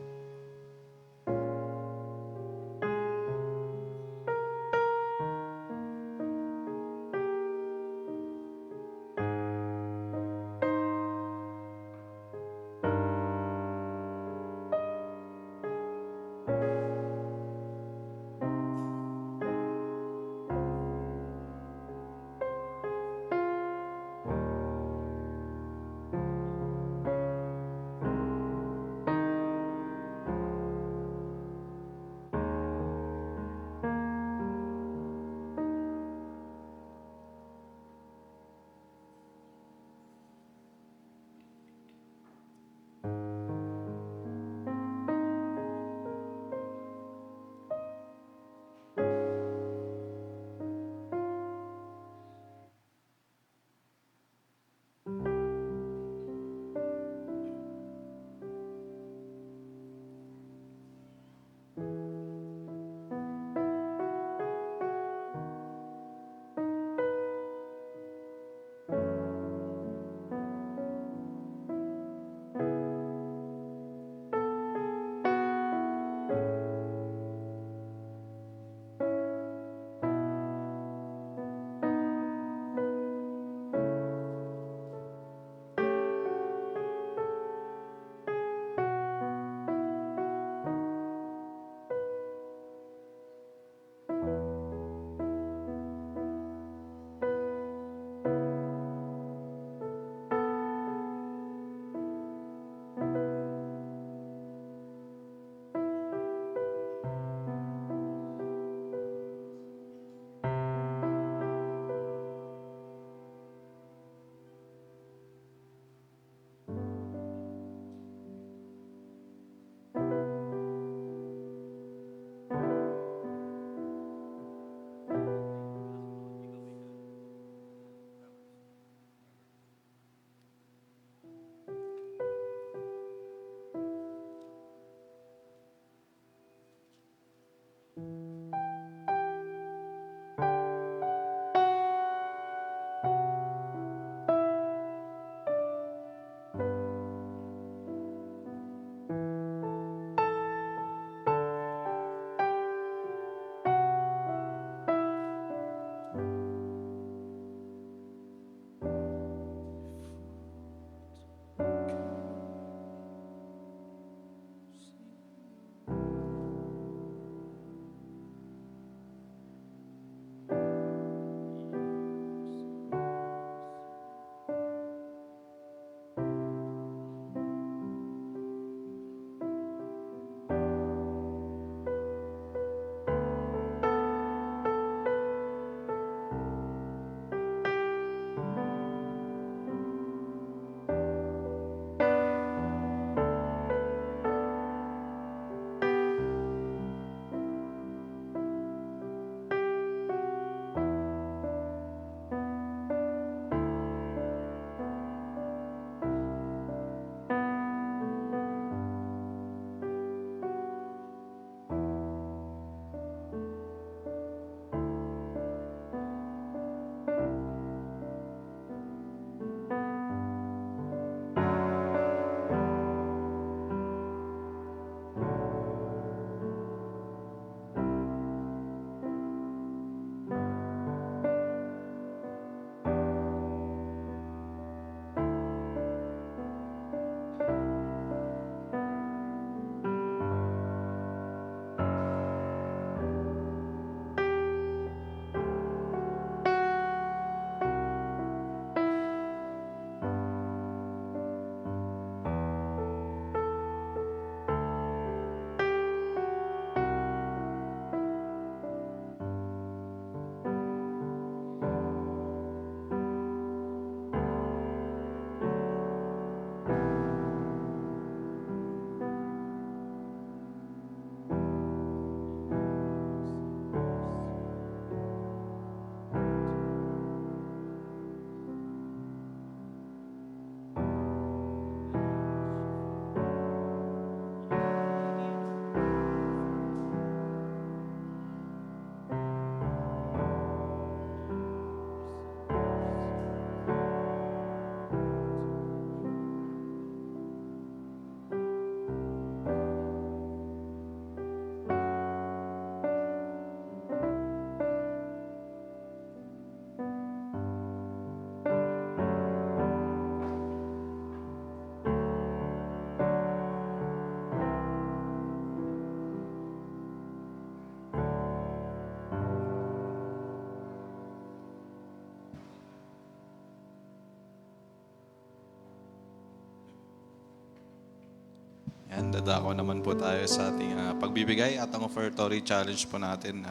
dadako naman po tayo sa ating pagbibigay at ang offertory challenge po natin.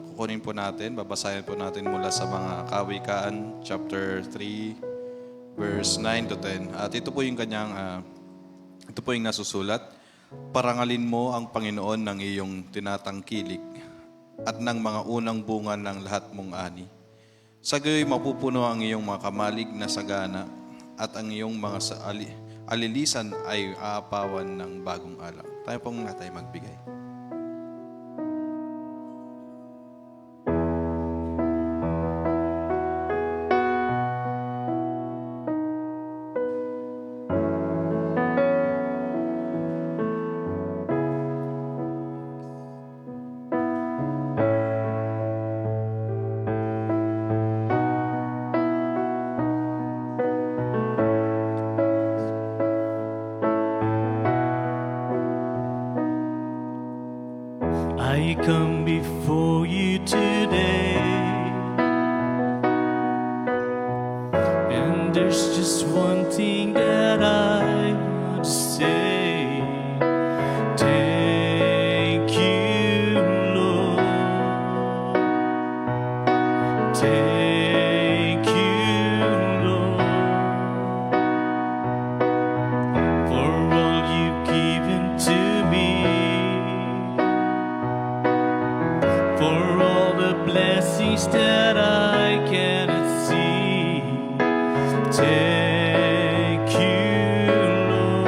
Kukunin po natin, babasahin po natin mula sa mga Kawikaan, chapter 3, verse 9 to 10. At ito po yung ito po yung nasusulat. Parangalin mo ang Panginoon ng iyong tinatangkilik at ng mga unang bunga ng lahat mong ani. Sa gayoy mapupuno ang iyong mga kamalig na sagana at ang iyong mga alilisan ay aapawan ng bagong alak. Tayo pong natay magbigay. I come before you today, and there's just one thing that I want to say. Thank you, Lord. Thank you, Lord, for all you've given to me, for all the blessings that I cannot see. Thank you, Lord.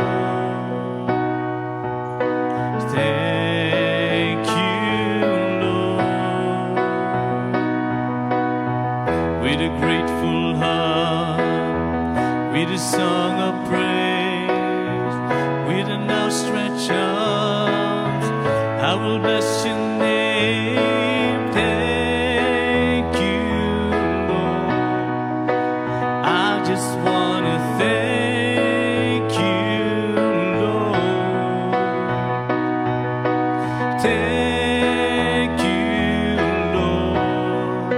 Thank you, Lord. With a grateful heart, with a song of praise, with an outstretched arms, I will bless your name. Thank you, Lord. I just want to thank you, Lord. Thank you, Lord.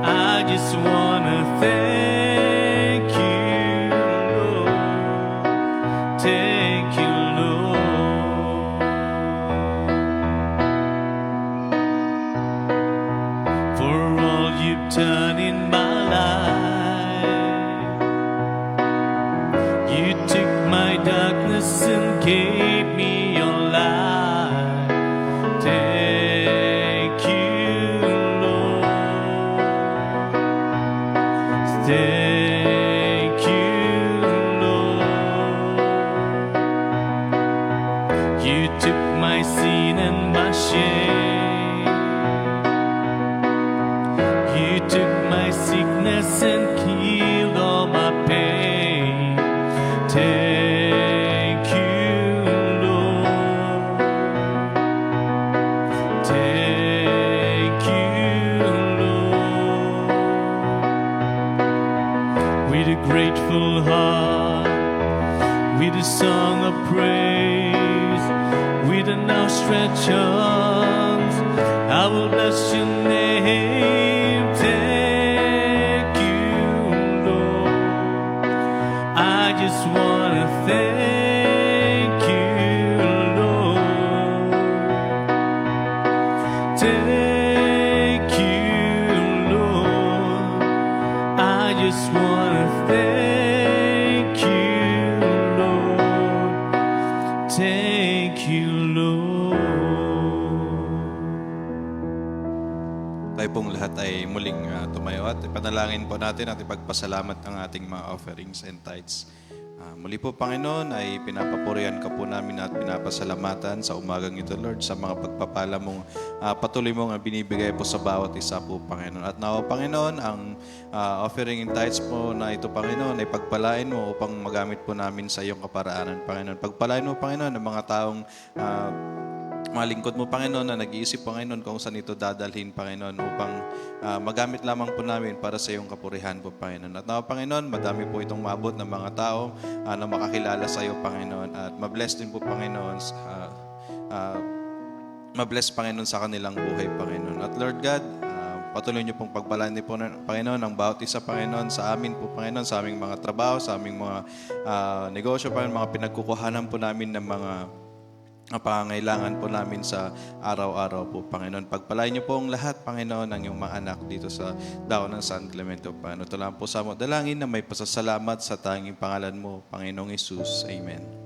I just want to thank you, Lord. Thank you, Lord, for all you've done in my life. You took my darkness and gave me your light. Thank you, Lord. Thank you, Lord. You took my sin and my shame. You took my sickness and healed all my pain. Thank you, Lord. Thank you, Lord. With a grateful heart, with a song of praise, with an outstretched arms, I will bless your name. Thank you, Lord. I just want to thank you, Lord. Thank you, Lord. I just want to thank you, Lord. Thank you, Lord. Tayo pong lahat ay muling tumayo at ipanalangin po natin at ipagpasalamat ang ating mga offerings and tithes. Muli po, Panginoon, ay pinapapurihan ka po namin at pinapasalamatan sa umagang ito, Lord, sa mga pagpapala mong patuloy mong binibigay po sa bawat isa po, Panginoon. At nawa, Panginoon, ang offering and tithes po na ito, Panginoon, ay pagpalain mo upang magamit po namin sa iyong kaparaanan, Panginoon. Pagpalain mo, Panginoon, ang mga taong mga lingkod mo, Panginoon, na nag-iisip, Panginoon, kung saan ito dadalhin, Panginoon, upang magamit lamang po namin para sa iyong kapurihan po, Panginoon. At nawa, Panginoon, madami po itong maabot ng mga tao na makakilala sa iyo, Panginoon. At mabless din po, Panginoon, mabless, Panginoon, sa kanilang buhay, Panginoon. At Lord God, patuloy niyo pong pagpalain din po ng Panginoon ang bawat isa, Panginoon, sa amin po, Panginoon, sa aming mga trabaho, sa aming mga negosyo, Panginoon, mga pinagkukuhanan po namin ng mga pangangailangan po namin sa araw-araw po, Panginoon. Pagpalain niyo po ang lahat, Panginoon, ng iyong mga anak dito sa dako ng San Clemente, Panginoon. Ito lang po sa mo dalangin na may pasasalamat sa tanging pangalan mo, Panginoong Hesus. Amen.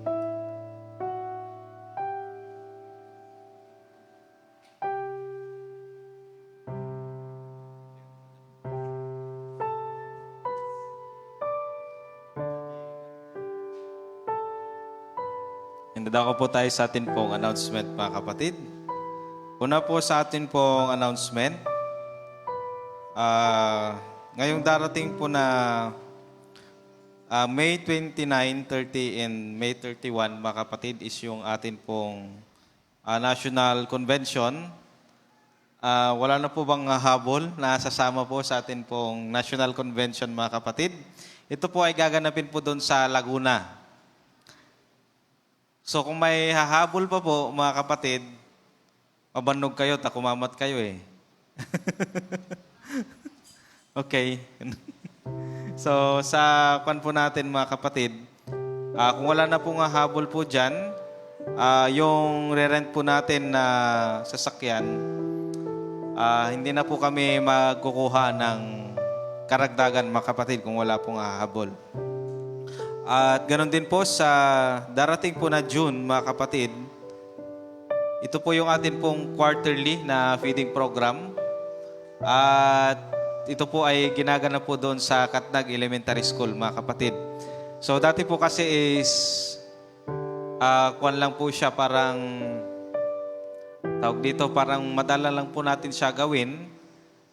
Indadako po tayo sa atin pong announcement, mga kapatid. Una po sa atin pong announcement, ngayong darating po na May 29, 30, and May 31, mga kapatid, is yung atin pong National Convention. Wala na po bang habol na sasama po sa atin pong National Convention, mga kapatid? Ito po ay gaganapin po doon sa Laguna. So kung may hahabol pa po, mga kapatid, mabanog kayo, takumamat kayo eh. Okay. So sa kwan po natin, mga kapatid, kung wala na pong hahabol po dyan, yung re-rent po natin na sasakyan, hindi na po kami magkukuha ng karagdagan, mga kapatid, kung wala pong hahabol. At ganoon din po sa darating po na June, mga kapatid, ito po yung atin pong quarterly na feeding program. At ito po ay ginagana po doon sa Katnag Elementary School, mga kapatid. So dati po kasi is, kwan lang po siya, parang, tawag dito, parang madala lang po natin siya gawin.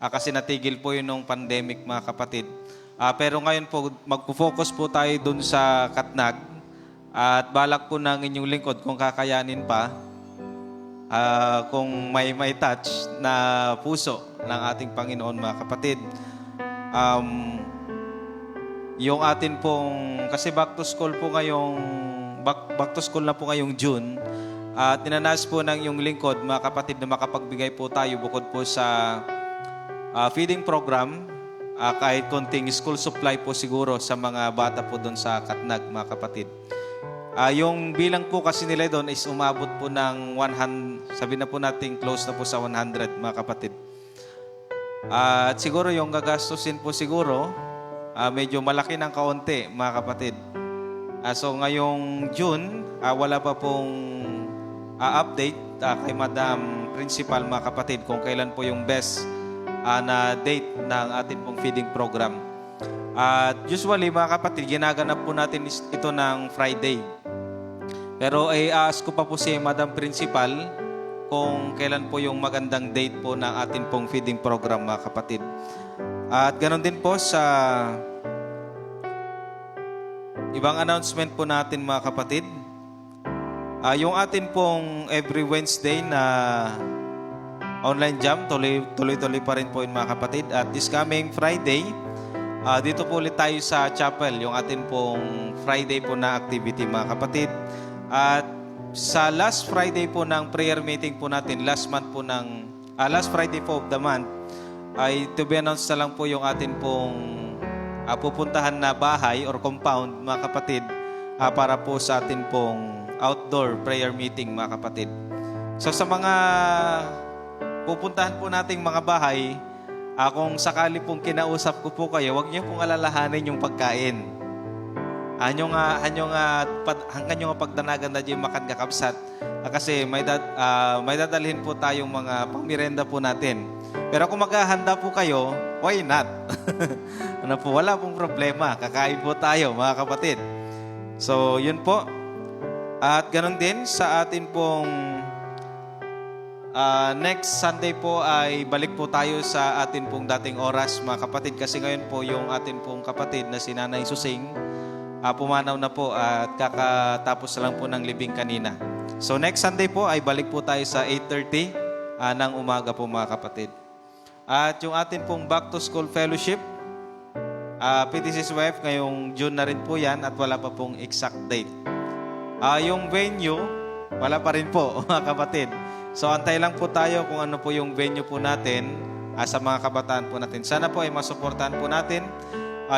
Kasi natigil po yun nung pandemic, mga kapatid. Pero ngayon po, magpo-focus po tayo dun sa Katnag at balak po ng inyong lingkod kung kakayanin pa, kung may touch na puso ng ating Panginoon, mga kapatid. Yung atin pong, kasi back to school na po ngayong June, at tinanas po ng inyong lingkod, mga kapatid, na makapagbigay po tayo bukod po sa feeding program, kahit konting school supply po siguro sa mga bata po doon sa Katnag, mga kapatid. Yung bilang po kasi nila doon is umabot po ng 100, sabi na po natin close na po sa 100, mga kapatid. At siguro yung gagastusin po siguro, medyo malaki ng kaunti, mga kapatid. So ngayong June, wala pa pong update kay Madam Principal, mga kapatid, kung kailan po yung best na date ng ating pong feeding program. At usually, mga kapatid, ginaganap po natin ito ng Friday. Pero ask ko pa po si Madam Principal kung kailan po yung magandang date po ng ating pong feeding program, mga kapatid. At ganoon din po sa ibang announcement po natin, mga kapatid. Yung atin pong every Wednesday na online jam, tuloy-tuloy pa rin po yun, mga kapatid. At this coming Friday, dito po ulit tayo sa chapel, yung atin pong Friday po na activity, mga kapatid. At sa last Friday po ng prayer meeting po natin, last Friday po of the month, ay to be announced na lang po yung atin pong pupuntahan na bahay or compound, mga kapatid, para po sa atin pong outdoor prayer meeting, mga kapatid. So sa mga pupuntahan po nating mga bahay, kung sakali pong kinausap ko po kayo, huwag niyo pong alalahanin yung pagkain. Hanggang yung pagdanagan na yung makan kakabsat. Kasi may dadalhin po tayong mga pangmirenda po natin. Pero kung maghahanda po kayo, why not? Wala pong problema. Kakain po tayo, mga kapatid. So, yun po. At ganun din sa atin pong next Sunday po ay balik po tayo sa atin pong dating oras, mga kapatid. Kasi ngayon po yung atin pong kapatid na si Nanay Susing, pumanaw na po at kakatapos na lang po ng libing kanina. So next Sunday po ay balik po tayo sa 8:30 ng umaga po, mga kapatid. At yung atin pong back to school fellowship, PTCSWF ngayong June na rin po yan at wala pa pong exact date. Yung venue, wala pa rin po, mga kapatid. So antay lang po tayo kung ano po yung venue po natin sa mga kabataan po natin. Sana po ay masuportahan po natin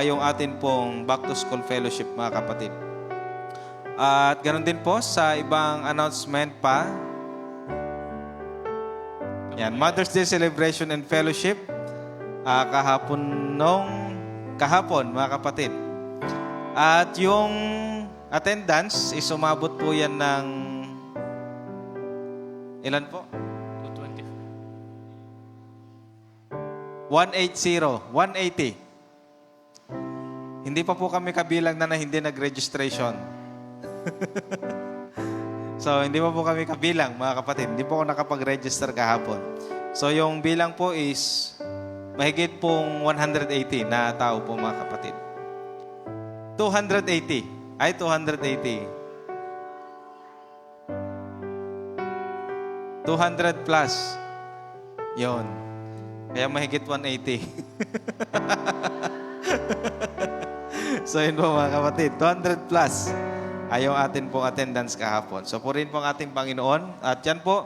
yung atin pong Back to School Fellowship, mga kapatid. At ganoon din po sa ibang announcement pa. Yan, Mother's Day Celebration and Fellowship. Kahapon, mga kapatid. At yung attendance is umabot po yan ng ilan po? 180. Hindi pa po kami kabilang na hindi nag-registration. So, hindi pa po kami kabilang, mga kapatid. Hindi po ako nakapag-register kahapon. So, yung bilang po is mahigit pong 180 na tao po, mga kapatid. 280. 200 plus. Yun. Kaya mahigit 180. So, yun po, mga kapatid. 200 plus ay yung atin pong attendance kahapon. So, purihin po ang ating Panginoon. At yan po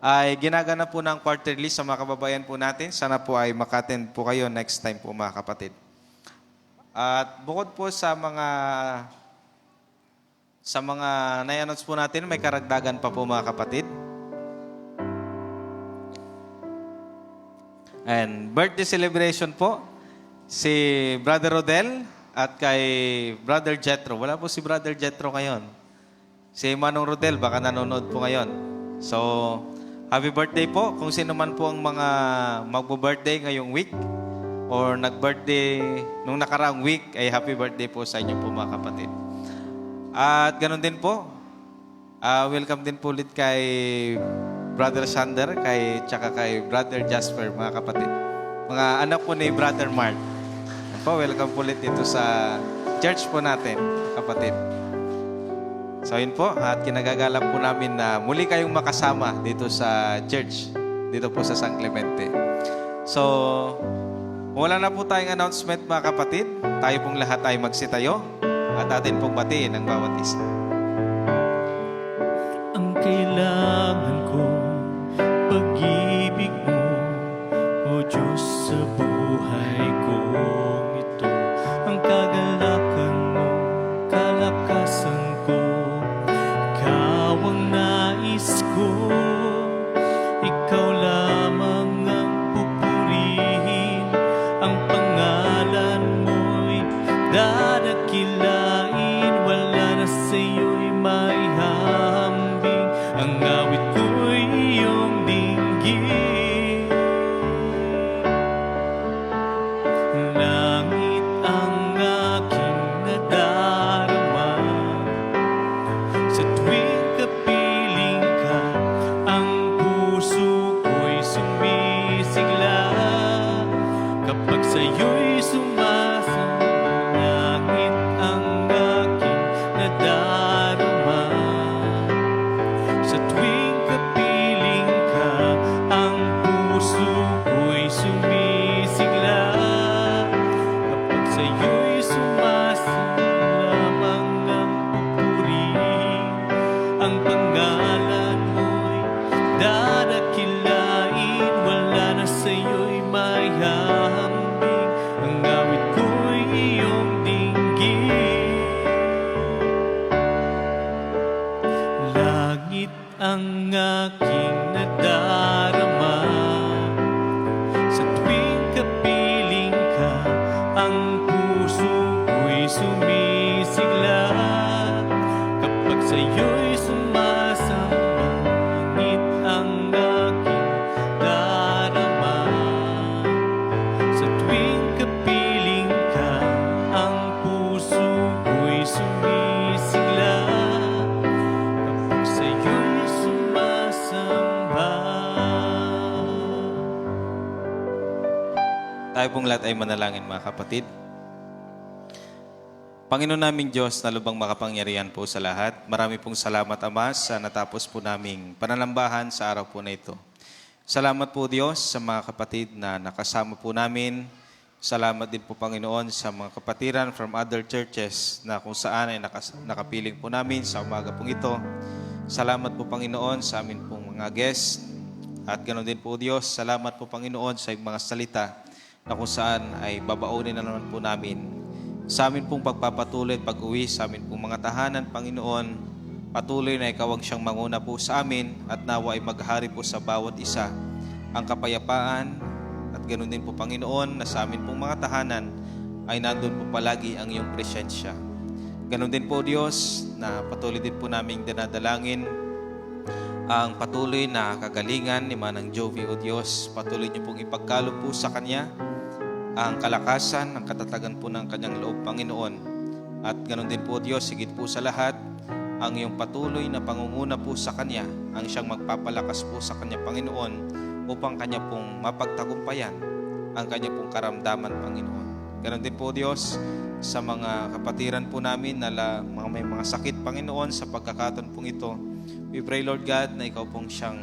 ay ginagana po ng quarterly sa mga kababayan po natin. Sana po ay makattend po kayo next time po, mga kapatid. At bukod po sa mga na-announce po natin, may karagdagan pa po, mga kapatid. And birthday celebration po, si Brother Rodel at kay Brother Jetro. Wala po si Brother Jetro ngayon. Si Manong Rodel, baka nanonood po ngayon. So, happy birthday po. Kung sino man po ang mga magbo-birthday ngayong week or nag-birthday nung nakaraang week, ay happy birthday po sa inyo po, mga kapatid. At ganun din po, welcome din po ulit kay Brother Sander, tsaka kay Brother Jasper, mga kapatid. Mga anak po ni Brother Mark. Yan po, welcome po ulit dito sa church po natin, kapatid. So yun po, at kinagagalak po namin na muli kayong makasama dito sa church, dito po sa San Clemente. So, wala na po tayong announcement, mga kapatid. Tayo pong lahat ay magsitayo at atin pong batiin ang bawat isa. Ang kailangan ko, pag-ibig mo, O Diyos, sa buhay kong ito. Ang kagalakan mo, kalakasan ko, ikaw ang nais ko. Ikaw lamang ang pupurihin, ang pangalan mo'y dadakilain. Wala na sa'yo'y may hahambing, ang awit ko'y iyong dinggin. Langit ang aking nadarama, sa tuwing kapiling ka, ang puso ko'y sumisigla. Kapag sa'yo'y sumasama, langit ang aking nadarama. Sa tuwing kapiling ka, ang puso ko'y sumisigla. Kapag sa'yo'y sumasama, lamang ang pupurihin, ang pangalan mo'y dadakilain. Wala na sa'yo'y may hahambing, ang awit ko'y iyong dinggin. Langit ang aking nadarama, sa tuwing kapiling ka, ang puso ko'y sumisigla. Kapag sa'yo'y sumasama, langit ang aking darama. Sa tuwing kapiling ka, ang puso ko'y sumisigla. Kapag sa'yo'y sumasamba. Tayo pong lahat ay manalangin, mga kapatid. Panginoon naming Diyos na lubang makapangyarihan po sa lahat, marami pong salamat, Ama, sa natapos po naming pananambahan sa araw po na ito. Salamat po, Diyos, sa mga kapatid na nakasama po namin. Salamat din po, Panginoon, sa mga kapatiran from other churches na kung saan ay nakapiling po namin sa umaga pong ito. Salamat po, Panginoon, sa amin pong mga guests At ganoon din po Diyos, salamat po Panginoon sa iyong mga salita na kung saan ay babaunin na naman po namin sa amin pong pagpapatuloy at pag-uwi sa amin pong mga tahanan, Panginoon. Patuloy na ikaw ang siyang manguna po sa amin at nawa ay maghari po sa bawat isa ang kapayapaan at ganoon din po Panginoon na sa amin pong mga tahanan ay nandun po palagi ang iyong presensya. Ganoon din po Diyos na patuloy din po naming dinadalangin ang patuloy na kagalingan ni Manang Jovi o Diyos. Patuloy niyo pong ipagkaloob po sa Kanya ang kalakasan, ang katatagan po ng Kanyang loob, Panginoon. At ganoon din po Diyos, higit po sa lahat, ang iyong patuloy na pangunguna po sa Kanya, ang siyang magpapalakas po sa Kanya, Panginoon, upang Kanya pong mapagtagumpayan ang Kanya pong karamdaman, Panginoon. Ganoon din po Diyos, sa mga kapatiran po namin na may mga sakit, Panginoon, sa pagkakataon pong ito, we pray, Lord God, na ikaw pong siyang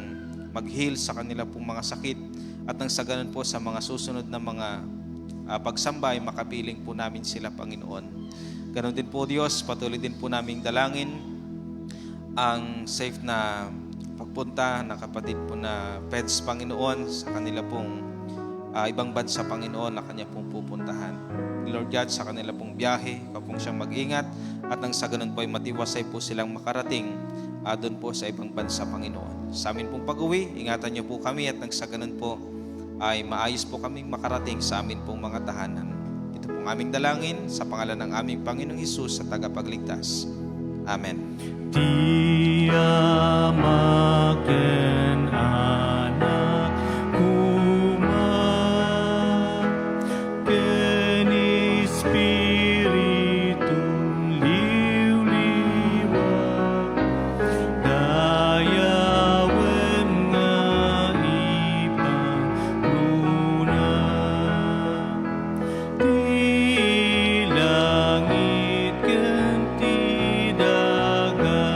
mag-heal sa kanila pong mga sakit at nang sa ganun po sa mga susunod na mga pagsamba ay makapiling po namin sila, Panginoon. Ganun din po Diyos, patuloy din po naming dalangin ang safe na pagpunta ng kapatid po na Peds, Panginoon, sa kanila pong ibang bansa, Panginoon, na kanya pong pupuntahan. Lord God, sa kanila pong biyahe, ikaw pong siyang mag-ingat at nang sa ganun po ay matiwasay po silang makarating doon po sa ibang bansa, Panginoon. Sa amin pong pag-uwi, ingatan niyo po kami at nang sa ganun po ay maayos po kaming makarating sa amin pong mga tahanan. Ito pong aming dalangin sa pangalan ng aming Panginoong Hesus sa tagapagligtas. Amen. Di amaken anak kuman ken Espiritum liwliwat dayawen nga ipangruna di langit ken ti daga.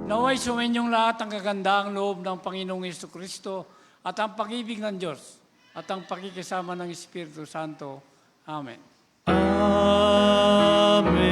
Naway sumenyong lahat ang kagandaang loob ng Panginoong Jesucristo at ang pag-ibig ng Diyos at ang pakikisama ng Espiritu Santo. Amen. Amen.